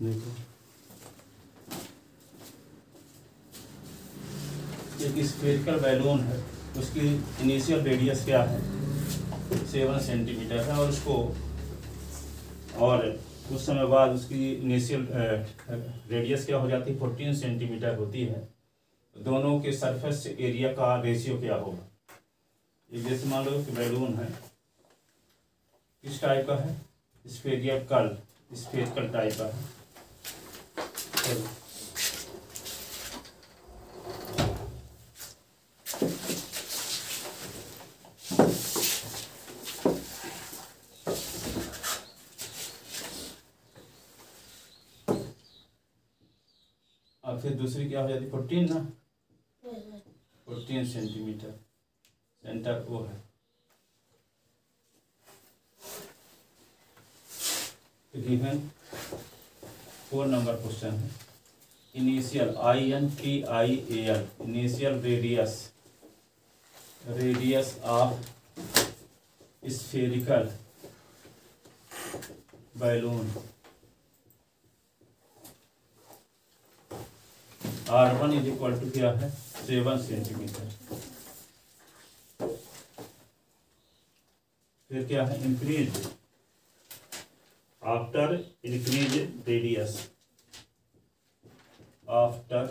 देखो एक spherical balloon है, उसकी इनिशियल रेडियस क्या है 7 सेंटीमीटर है, और उसको और कुछ समय बाद उसकी इनिशियल रेडियस क्या हो जाती है 14 सेंटीमीटर होती है। दोनों के सरफेस एरिया का रेशियो क्या होगा। एक जैसे मान लो कि बैलून है, किस टाइप का है स्फेरिकल टाइप का है। और फिर दूसरी क्या हो जाती 14 ना, 14 सेंटीमीटर सेंटर वो है। गिवन 4 नंबर क्वेश्चन है, initial INTIAL initial radius of spherical balloon R1 is equal to क्या है 7 सेंटीमीटर। फिर क्या है increase after increase radius after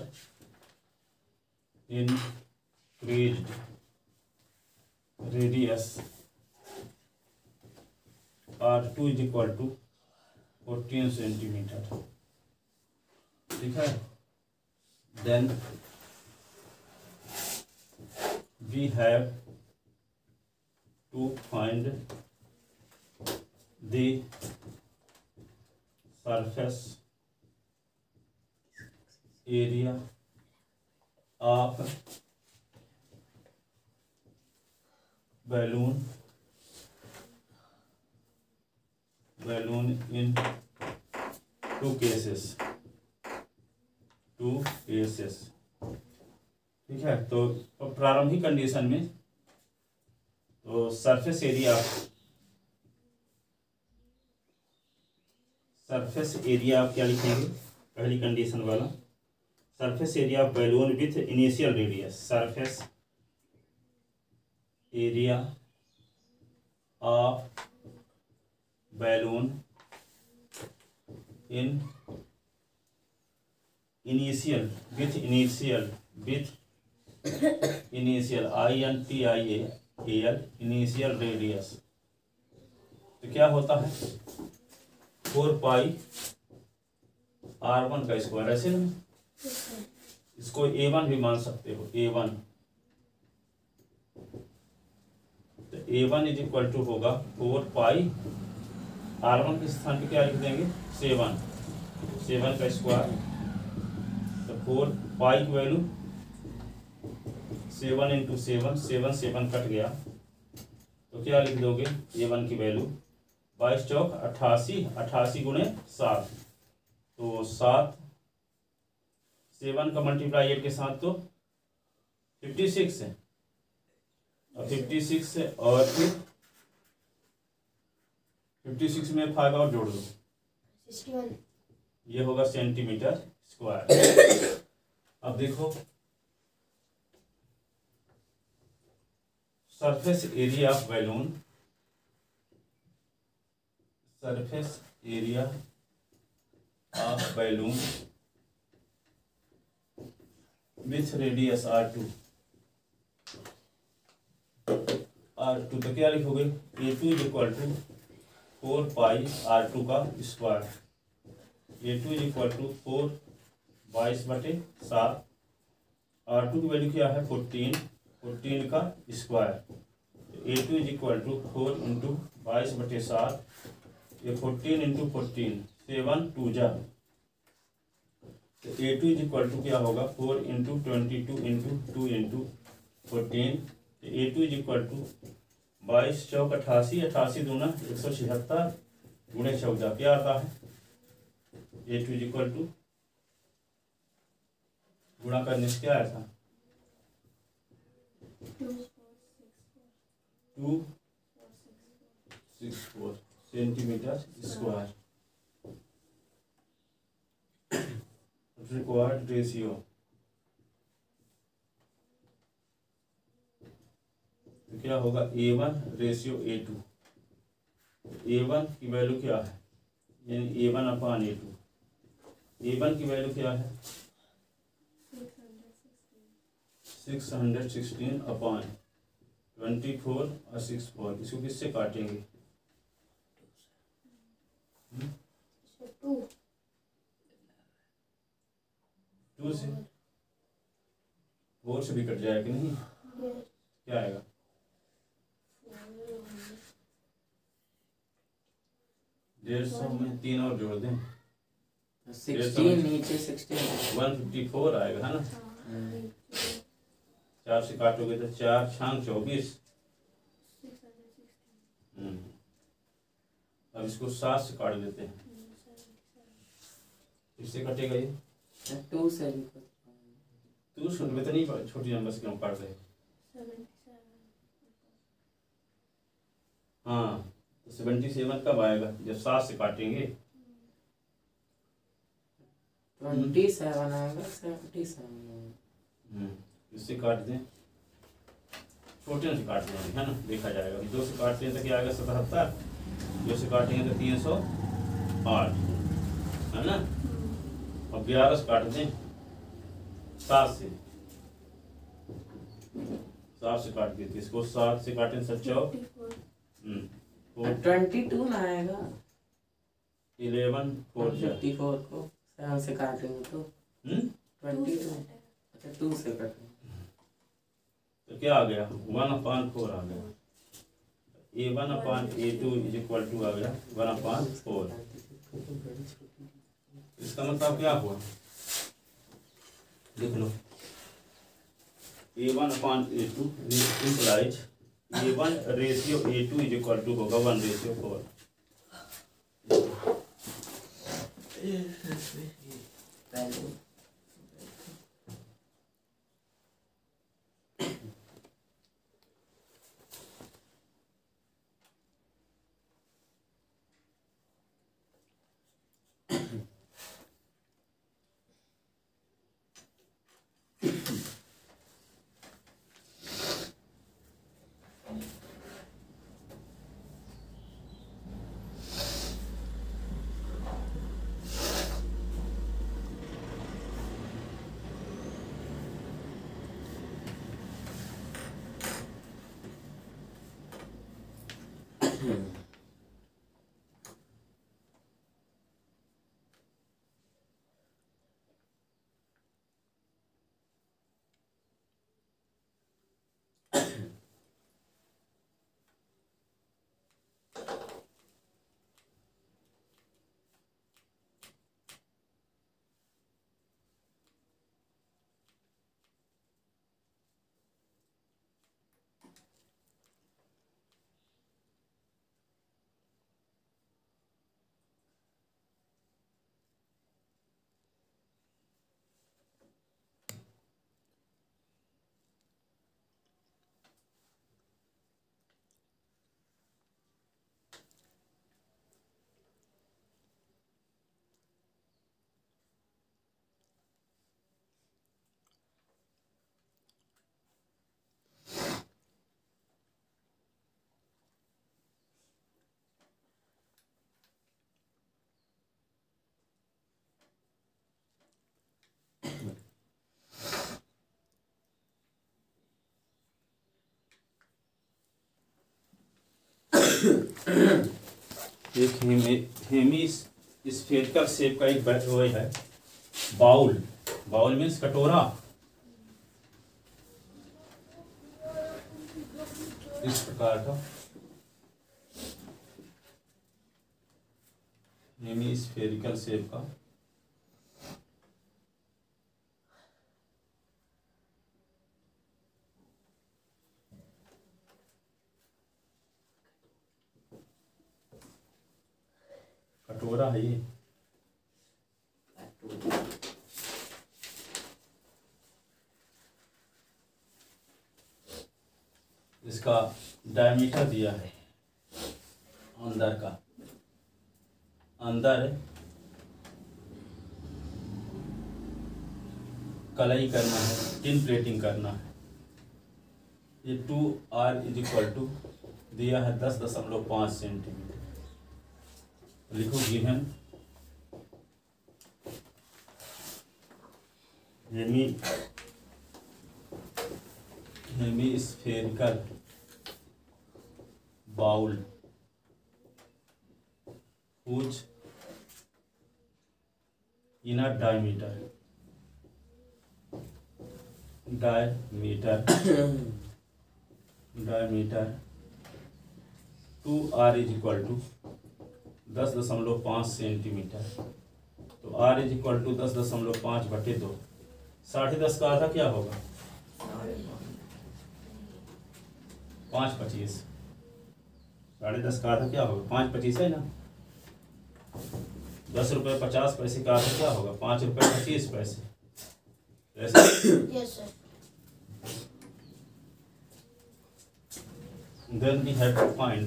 increased radius R2 is equal to 14 centimetre. ठीक है, then we have to find the surface area of balloon in two cases। ठीक है, तो प्रारंभिक कंडीशन में तो सरफेस एरिया आप क्या लिखेंगे, पहली कंडीशन वाला surface area of balloon with initial radius, surface area of balloon in initial with initial INTIAL initial radius. तो क्या होता है 4 पाई R1 का स्क्वायर, ऐसे ना, इसको A1 भी मान सकते हो, A1 तो A1 इज इक्वल टू होगा 4 पाई R1 के स्थान पे क्या लिख देंगे 7 का स्क्वायर, तो 4 पाई की वैल्यू 7 इंटू 7 कट गया, तो क्या लिख दोगे A1 की वैल्यू 22 चौक 88 गुणे 7, तो 7 का मल्टीप्लाई 8 के साथ तो 56 है, और 56 है, और फिर 56 में 5 और जोड़ दो 61, ये होगा सेंटीमीटर स्क्वायर। अब देखो surface area of balloon with radius R2 तो क्या लिखोगे A2 is equal to 4 pi R2 का square, A2 is equal to 4 22/7, R2 की वैल्यू क्या है 14 का square, A2 is equal to 4 into 22/7, ये 14 इंटू 14 7 2 जा, तो A2 इज इक्वल टू क्या होगा 4 इंटू 22 इंटू 2 इंटू 14, तो A2 इज इक्वल टू 22 चौक 88, 88 दूना 176 गुणे 14 क्या आता है A2 इज इक्वल टू गुणा करने से क्या आया था 264 सेंटीमीटर स्क्वायर। रिक्वायर्ड रेशियो, तो क्या होगा A1:A2। A1 की वैल्यू क्या है, यानी A1/A2। A1 की वैल्यू क्या है 616/24 और 64। इसको किससे काटेंगे 2 से, 4 से भी कट जाएगा कि नहीं, क्या आएगा 150 में 3 और जोड़ दें 16 नीचे 16 154 आएगा, है ना। 4 से काटोगे तो 4 छांग 24। अब इसको 7 से काट देते हैं, इससे कटेगा ये 2 से भी 2 से में तो नहीं, छोटी नंबर से क्यों काट रहे। हाँ तो 77 कब आएगा, जब 7 से काटेंगे 27 आएगा 77। इससे काट दें, छोटे से काट देंगे, है ना, देखा जाएगा। 2 से काटते हैं तो क्या आएगा 77, 2 से काटेंगे तो 308, है ना। और 11 से काट दें 7 से, 7 से काट देते इसको, 7 से काटें 7 22 ना आएगा 11 4 54 को 7 से काटेंगे तो 22। अच्छा 2 से काटेंगे तो क्या आ गया 1/4 आ गया। A1/A2 = आ गया 1/4। इसका मतलब क्या हुआ, लिख लो A1/A2 implies A1:A2 होगा 1:4। एक हेमी स्फेरिकल शेप का एक वो है बाउल। बाउल मीन्स कटोरा। इस प्रकार का हेमी स्फेरिकल शेप का कटोरा है ये। इसका डायमीटर दिया है अंदर का, अंदर कलाई करना है, टिन प्लेटिंग करना है। ये 2R इज इक्वल टू दिया है 10.5 सेंटीमीटर। लिखो given hemispherical bowl whose inner diameter 2R is equal to 10.5 centimetre. तो R इज इक्वल टू 10.5/2। 10.5 का आधा क्या होगा? 5/25। 10.5 का आधा क्या होगा? 5/25 है ना। 10 रुपये 50 पैसे का आधा क्या होगा? 5 रुपये 25 पैसे। Yes, sir. Then we have to find.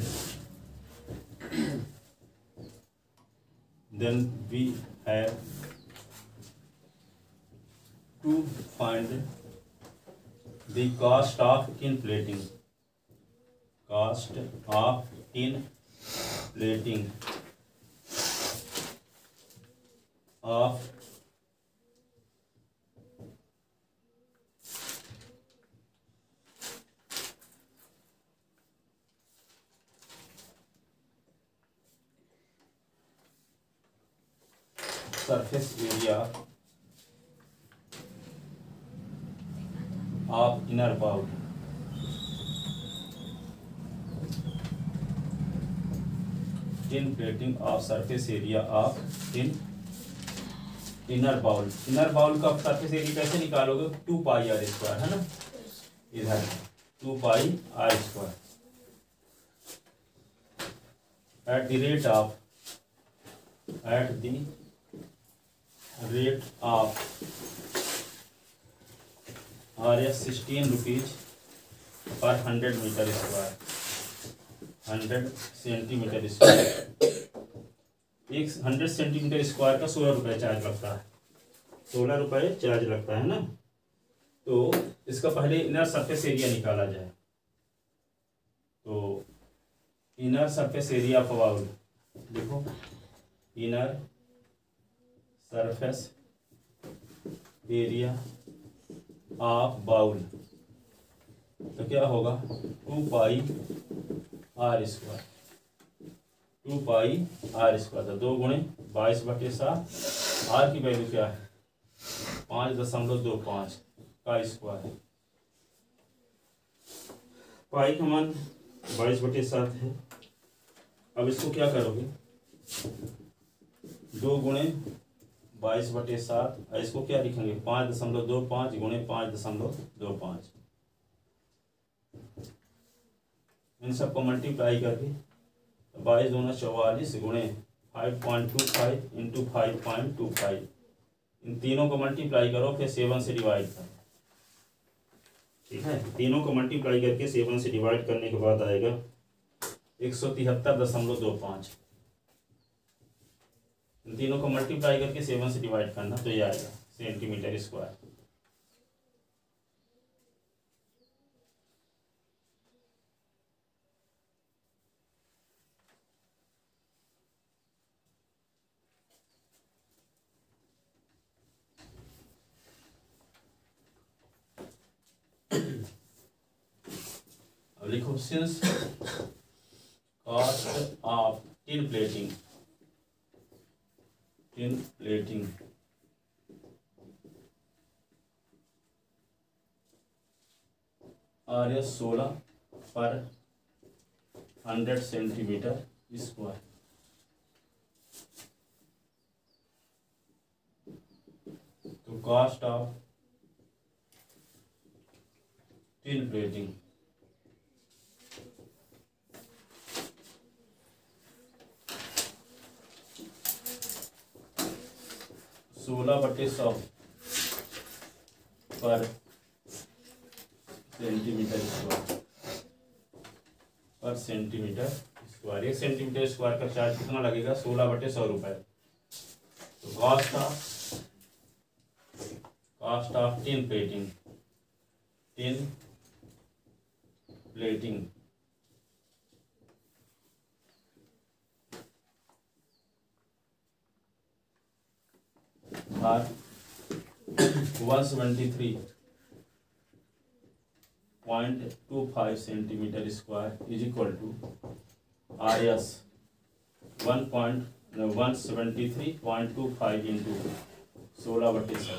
Then we have to find the cost of tin plating. Cost of tin plating of surface area of inner bowl. Tin plating of surface area of tin inner bowl. Inner bowl का surface area कैसे निकालोगे? 2πr² है ना। इधर 2πr²। At the rate of RS 16 rupees per 100 metre square. 100 centimetre square. 100 centimetre square का 16 रुपये charge लगता है। 16 रुपये चार्ज लगता है ना। तो इसका पहले इनर सरफेस एरिया निकाला जाए। तो inner surface area of bowl देखो, inner surface area of bowl तो क्या होगा? 2πr²। 2πr²। तो 2 गुणे 22/7। R की वैल्यू क्या है? 5.25 का स्क्वायर। पाई का मान 22/7 है। अब इसको क्या करोगे? 2 गुणे 22/7। इसको क्या लिखेंगे? 5.25 गुणे 5.25। इन सबको मल्टीप्लाई करके 22 दूना 44 गुणे 5.25 इंटू 5.25। इन तीनों को मल्टीप्लाई करो, फिर 7 से डिवाइड करो। ठीक है, तीनों को मल्टीप्लाई करके 7 से डिवाइड करने के बाद आएगा 173.25। इन तीनों को मल्टीप्लाई करके 7 से डिवाइड करना, तो ये आएगा सेंटीमीटर स्क्वायर। अब लिखो, since cost of tin plating RS 16 per 100 centimetre square. तो कॉस्ट ऑफ टिन प्लेटिंग सोलह बटे 100 per centimetre square. 1 centimetre square का चार्ज कितना लगेगा? 16 बटे 100 रुपये। तो cost of tin plating, tin plating are 173.25 centimetre square is equal to RS 173.25 into 16/100,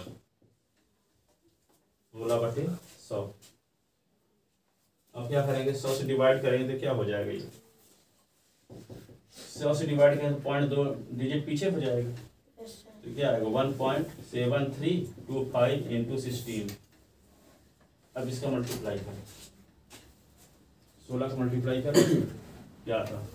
16/100। अब क्या करेंगे, 100 से डिवाइड करेंगे तो क्या हो जाएगा, ये 100 से डिवाइड करेंगे तो 0.2 डिजिट पीछे हो जाएगा, तो क्या आएगा 1.7325 इंटू 16। अब इसका मल्टीप्लाई करें, 16 का मल्टीप्लाई करें क्या आता,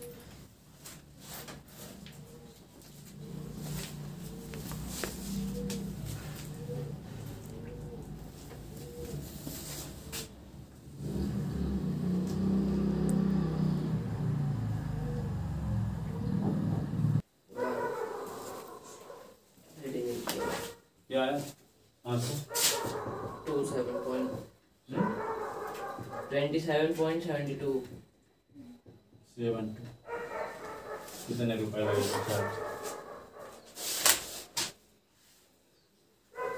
क्या है आंसर 27.72। 7 कितने रुपए लगेगा चार्ज,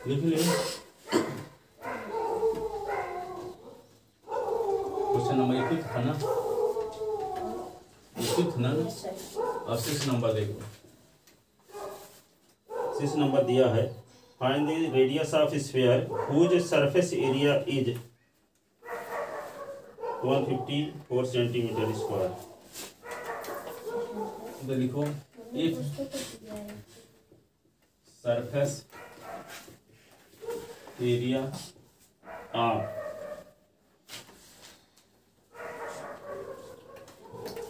लिख लीजिए। क्वेश्चन नंबर 21 था ना, 21 था ना। अब 6 नंबर देखो, 6 नंबर दिया है, find the radius of sphere whose surface area is 154 centimetre square. तो लिखो if surface area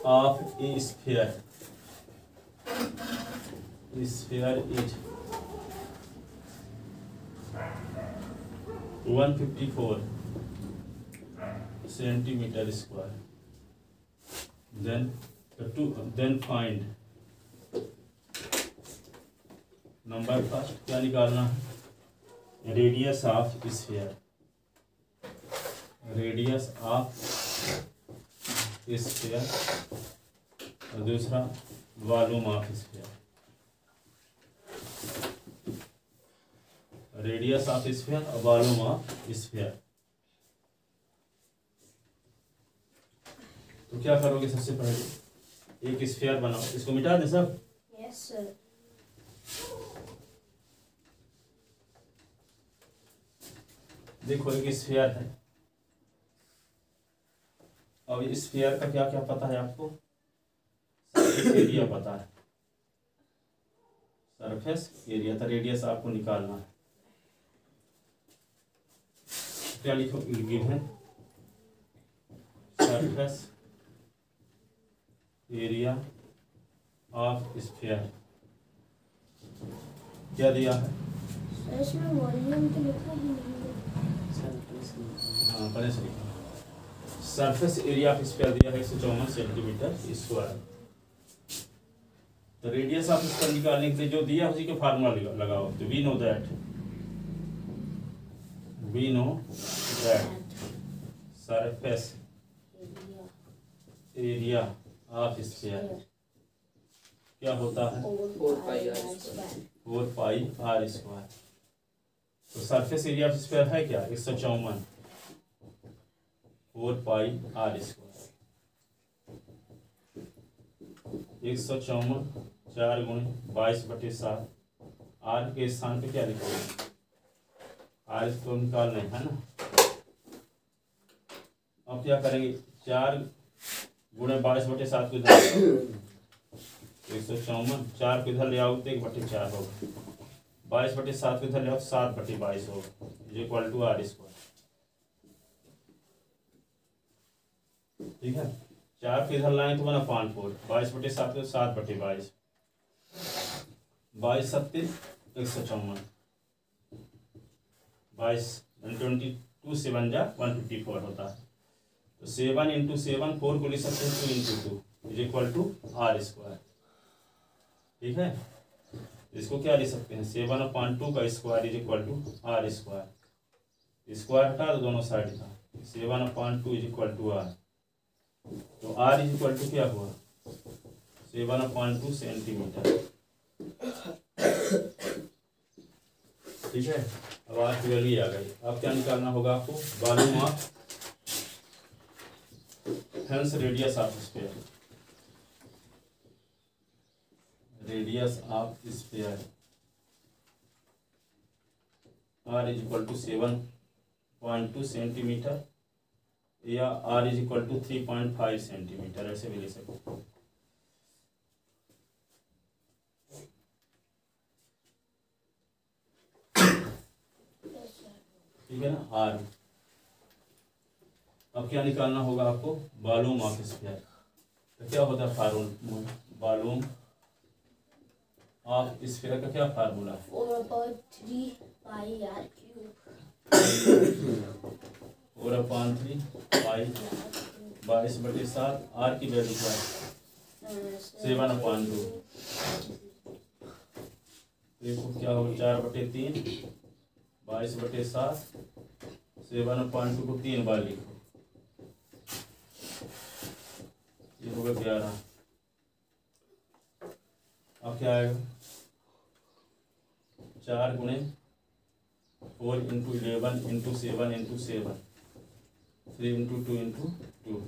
of a sphere is 154 centimetre square, then find number first क्या निकालना है, radius of sphere, radius of sphere, और दूसरा volume of sphere, radius of sphere और volume of sphere. तो क्या करोगे, सबसे पहले एक स्फीयर बनाओ, इसको मिटा दे सब। Yes sir. देखो एक स्फीयर है, अब इस स्फीयर का क्या क्या पता है आपको, सरफेस एरिया पता है, सरफेस एरिया, तो रेडियस आपको निकालना है। क्या लिखो, given surface area of sphere क्या दिया है, सर इसमें वॉल्यूम तो लिखा ही नहीं है। हाँ पहले से लिखो, सरफेस एरिया ऑफ स्फीयर दिया है 154 सेंटीमीटर स्क्वायर। तो रेडियस ऑफ स्फीयर निकालने के लिए जो दिया उसी के फार्मूला लगाओ। तो we know that surface area of sphere क्या होता है, 4πr²। तो सरफेस एरिया ऑफ स्फीयर है क्या, 154, 4πr²। 154 4 × 22/7, आर के स्थान पे क्या लिखोगे, आर इसको निकालना है ना। अब क्या करेंगे, 4 × 22/7 को इधर 154, 4 को इधर ले आओ तो 1/4 होगा, 22/7 को इधर ले आओ 7/22 होगा, इक्वल टू R²। ठीक है, 4 को इधर लाए तो बना 5/4, 22/7 को 7/22, 22 7 154, 22 22 7 जा 154 होता है। तो 7 × 7 4 को लिख सकते हैं 2 × 2 इज इक्वल टू R²। ठीक है, इसको क्या लिख सकते हैं 7/2 का square is equal to R square. Square हटा दो दोनों साइड का, 7/2 इज इक्वल टू आर। तो आर इज इक्वल टू क्या हुआ 7/2 सेंटीमीटर। ठीक है, अब आर की वैल्यू आ गई। अब क्या निकालना होगा आपको volume of hence radius of sphere. Radius of sphere R is equal to 7.2 centimetre या R is equal to 3.5 centimetre, ऐसे भी ले सकते हैं। ठीक है ना आर। अब क्या निकालना होगा आपको वॉल्यूम ऑफ स्फीयर। तो क्या होता है फार्मूला वॉल्यूम ऑफ स्फीयर का क्या फार्मूला है 4/3 पाई आर क्यूब। 4/3 पाई 22/7। आर की वैल्यू क्या है 7/2। देखो क्या होगा 4/3 22/7 7/2 को 3 बार लिखो, ये होगा 11। अब क्या आएगा 4 गुणे 4 into 11 into 7 into 7 3 into 2 into 2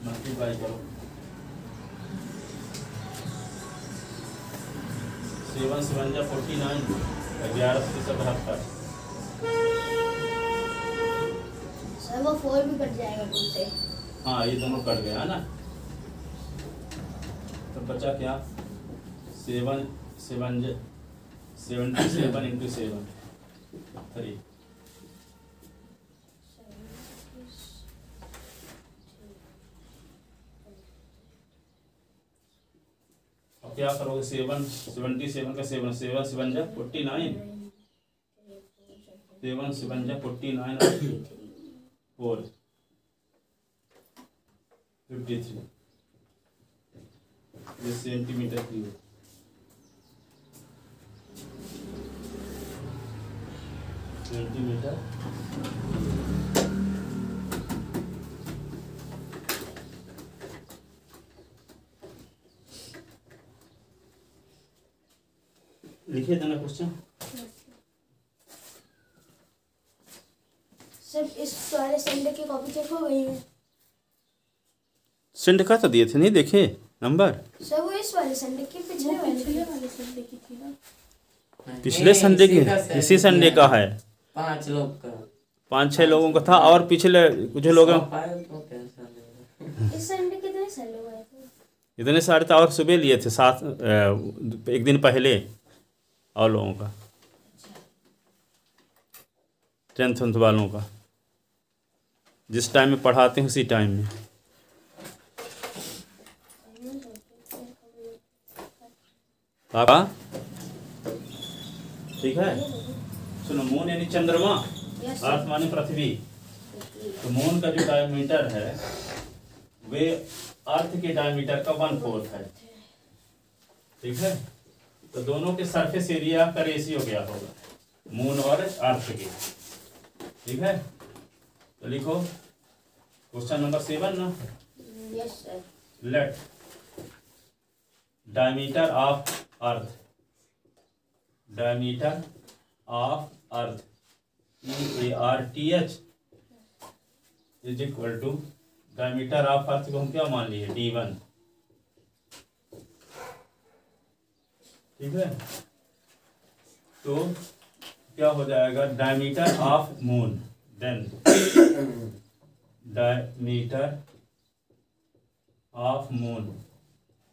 multiply करो 7 7 जा 49 11 से 77। सर वो 4 भी कट जाएगा 2 से। हाँ ये दोनों कट गया है ना, तो बचा क्या 7 7 77 इंटू 7 3। अब क्या करोगे 77 का 7 7 7 जा 49 7 7 जा 49 4 53 ये सेंटीमीटर क्यूब। सेंटीमीटर लिखिए देना क्वेश्चन। सर इस वाले संडे की कॉपी चेक हो गई है। सेंड का तो दिए थे नहीं देखे नंबर। सर वो इस वाले संडे की पिछले वाले संडे की थी ना। पिछले संडे की इसी संडे का है 5 लोग का 5-6 लोगों का था और पिछले कुछ लोग इस संडे कितने साल हो गए थे। इतने सारे था और सुबह लिए थे 7 एक दिन पहले और लोगों का 10th वालों का जिस टाइम में पढ़ाते हैं उसी टाइम में। पापा ठीक है सुनो मून यानी चंद्रमा अर्थ माने पृथ्वी। तो मून का जो डायमीटर है वे अर्थ के डायमीटर का 1/4 है। ठीक है, तो दोनों के सरफेस एरिया का रेशियो क्या होगा मून और अर्थ के। ठीक है, तो लिखो क्वेश्चन नंबर 7 ना। Yes sir. Let diameter of earth EARTH is equal to diameter of earth को हम क्या मान लिए D1। ठीक है, तो क्या हो जाएगा diameter of moon then diameter of moon.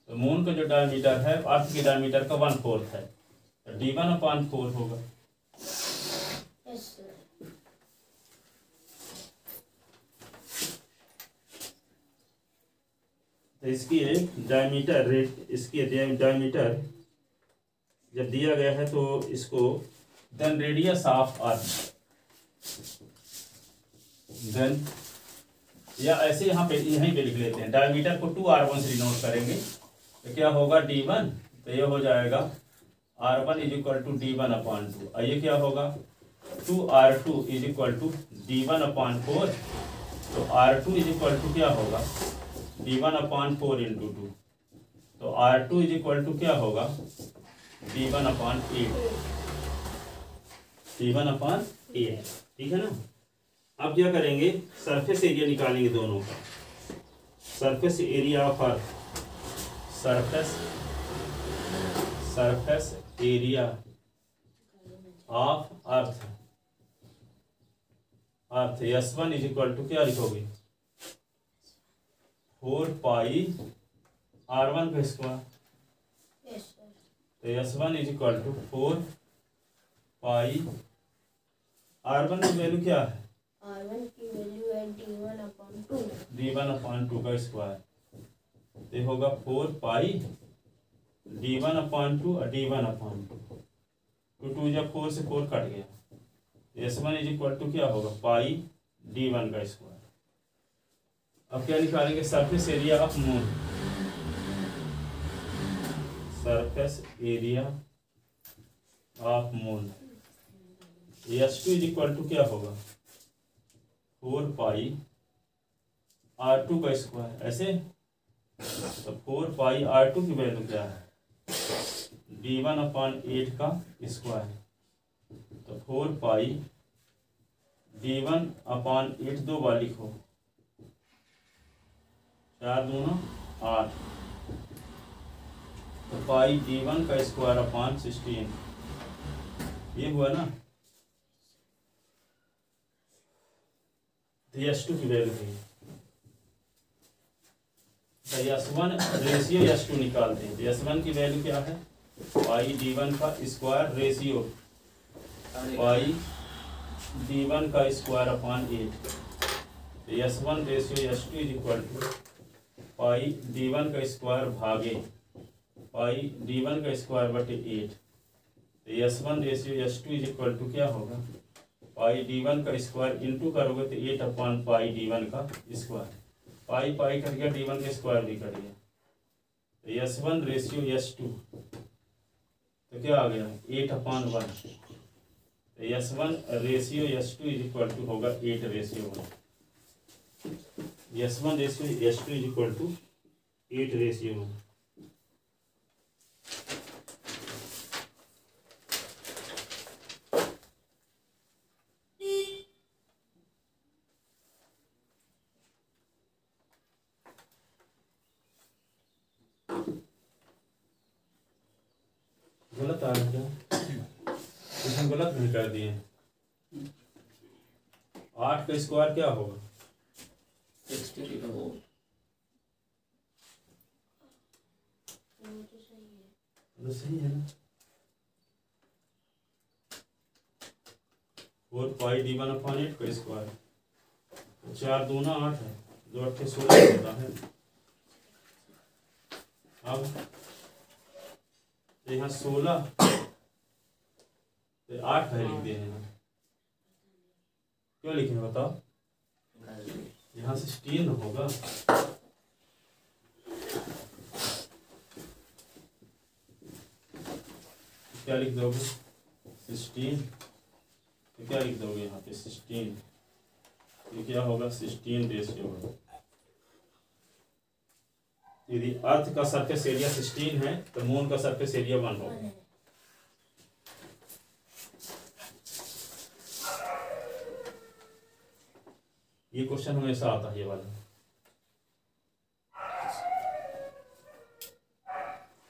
तो मून का जो डायमीटर है अर्थ के डायमीटर का 1/4 है तो D1/4 होगा। Yes sir. तो इसकी डायमीटर रेट इसकी डायमीटर जब दिया गया है तो इसको then radius of earth then या ऐसे यहाँ पे यहीं पे लिख लेते हैं डायमीटर को 2r1 से डिनोट करेंगे तो क्या होगा D1, तो ये हो जाएगा R1 is equal to D1/2। और ये क्या होगा 2R2 is equal to D1/4। तो R2 इज इक्वल टू क्या होगा D1/4 इंटू 2। तो R2 इज इक्वल टू क्या होगा D1/8। D1/8, ठीक है ना। अब क्या करेंगे, सरफेस एरिया निकालेंगे दोनों का। Surface area of earth, surface area of earth S1 is equal to क्या लिखोगे 4 पाई R1 का स्क्वायर। Yes sir. तो S1 is equal to 4 pi R1 की वैल्यू क्या है R1 की वैल्यू है D1/2। D1/2 का स्क्वायर। तो ये होगा 4 पाई D1/2 और D1/2। तो 2 जब 4 से 4 कट गया। S1 इज इक्वल टू क्या होगा पाई D1 का स्क्वायर। अब क्या निकालेंगे, surface area of moon. Surface area of moon S2 is equal to क्या होगा 4 पाई R2 का स्क्वायर। ऐसे तो 4 पाई R2 की वैल्यू क्या है D1/8 का स्क्वायर। तो 4 पाई D1/8 दो बार लिखो, 4 दूना 8। तो पाई D1 का स्क्वायर अपॉन 16 ये हुआ ना। तो S2 की वैल्यू है, तो S1 रेशियो S2 निकालते हैं। तो S1 की वैल्यू क्या है पाई D1 का स्क्वायर रेशियो पाई D1 का स्क्वायर अपॉन 8। तो S1 ratio S2 is equal to pi D1 का स्क्वायर भागे पाई D1 का स्क्वायर बटे 8। तो S1 ratio S2 is equal to क्या होगा पाई D1 का स्क्वायर इंटू करोगे तो 8 अपॉन पाई D1 का स्क्वायर। पाई पाई कट गया, D1 का स्क्वायर भी कट गया। तो S1 रेशियो S2 तो क्या आ गया 8/1। तो S1 ratio S2 is equal to होगा 8/1। S1 ratio S2 is equal to 8/1। गलत आ रहा क्या, इसमें गलत नहीं कर दिए। 8 का स्क्वायर क्या होगा 64। तो सही है ना। 4 पाई D1/8 का स्क्वायर। 4 दूना 8 है, 2 8 16 होता है। अब यहाँ 16 तो 8 है लिख दिए हैं। क्यों लिखे बताओ, यहाँ 16 होगा। क्या लिख दोगे 16। तो क्या लिख दोगे यहाँ पे 16। ये क्या होगा 16/। यदि अर्थ का सरफेस एरिया 16 है तो मून का सरफेस एरिया 1 होगा। ये क्वेश्चन हमेशा आता है ये वाला।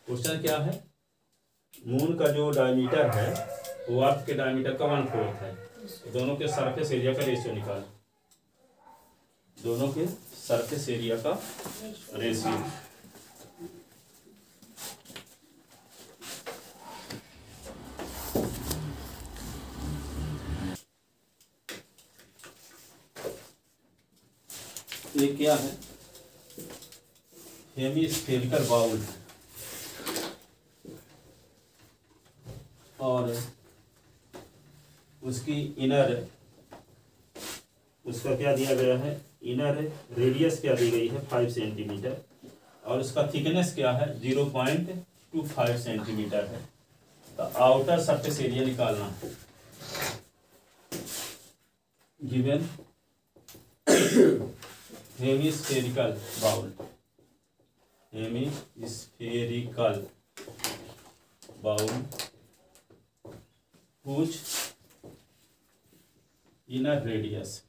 क्वेश्चन क्या है, मून का जो डायमीटर है वो अर्थ के डायमीटर का 1/4 है। दोनों के सरफेस एरिया का रेशियो निकाल। दोनों के सरफेस एरिया का रेशियो। ये क्या है हेमिस्फेरिकल बाउल है और उसकी इनर उसका क्या दिया गया है, इनर रेडियस क्या दी गई है 5 सेंटीमीटर और इसका थिकनेस क्या है 0.25 सेंटीमीटर है। तो आउटर सरफेस एरिया निकालना है। Given hemispherical bowl, hemispherical bowl whose inner radius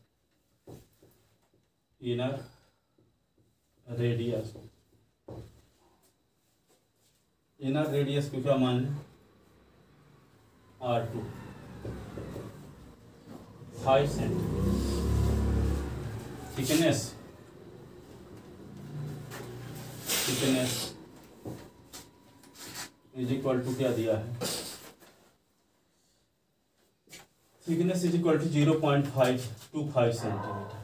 को क्या मान लें R2 5 सेंटीमीटर। थिकनेस इज इक्वल टू क्या दिया है, thickness is equal to 0.525 centimetre.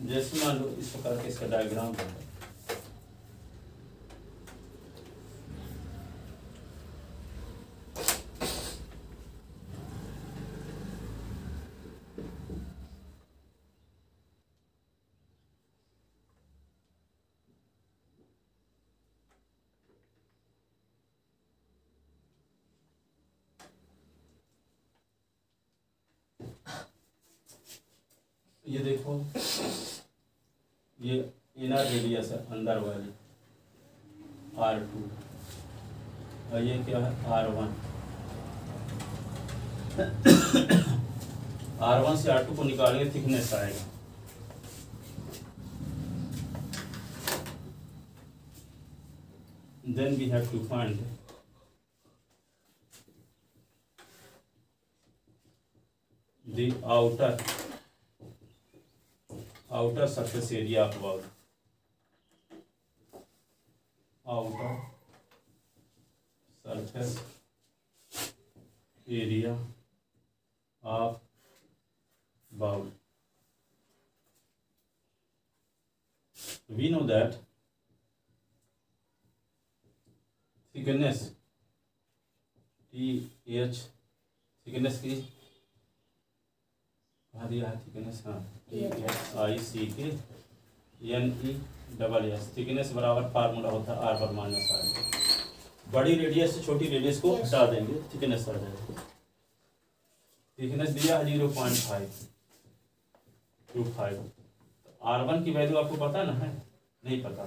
जैसे मान लो इस प्रकार के इसका डायग्राम है। ये देखो, ये इनर रेडियस है अंदर वाली R2 और ये क्या है R1। R1 से R2 को निकालेंगे, थिकनेस आएगा। Then we have to find the outer surface area of ball. Outer surface area of ball. We know that thickness TH, thickness की कहाँ दिया है थिकनेस, हाँ THICKNESS। थिकनेस बराबर फार्मूला होता है R पर माइनस R। बड़ी रेडियस से छोटी रेडियस को हटा देंगे, थिकनेस आ जाएगा। थिकनेस दिया है 0.525। R1 की वैल्यू आपको पता ना है, नहीं पता।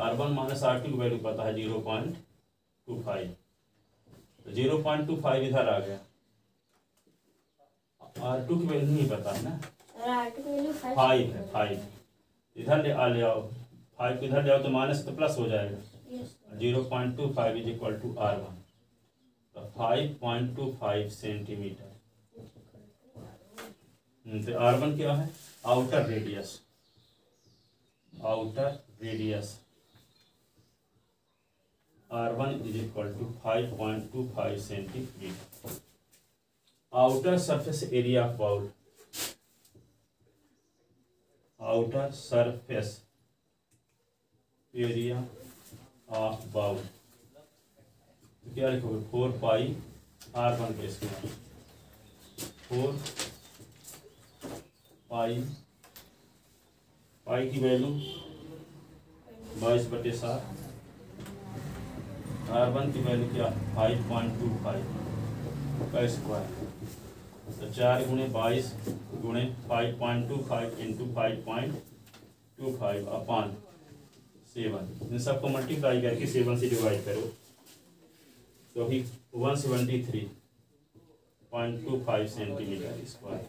R1 माइनस R2 की वैल्यू पता है 0.25। तो 0.25 इधर आ गया। R2 की वैल्यू नहीं पता है ना, R2 की वैल्यू 5 है। 5 इधर ले आओ, 5 इधर ले आओ तो माइनस तो प्लस हो जाएगा। 0.25 इज इक्वल टू R1, तो 5.25 सेंटीमीटर। तो R1 क्या है, outer radius. R1 is equal to 5.25 centimetre. Outer surface area of bowl, outer surface area of bowl तो क्या लिखोगे 4 पाई R1 के स्क्वायर। 4 पाई की वैल्यू 22/7। R1 की वैल्यू क्या 5.25 का स्क्वायर। तो 4 × 22 × 5.25 इंटू 5.25 अपॉन 7। इन सबको मल्टीप्लाई करके 7 से डिवाइड करो तो ही 173.25 सेंटीमीटर स्क्वायर।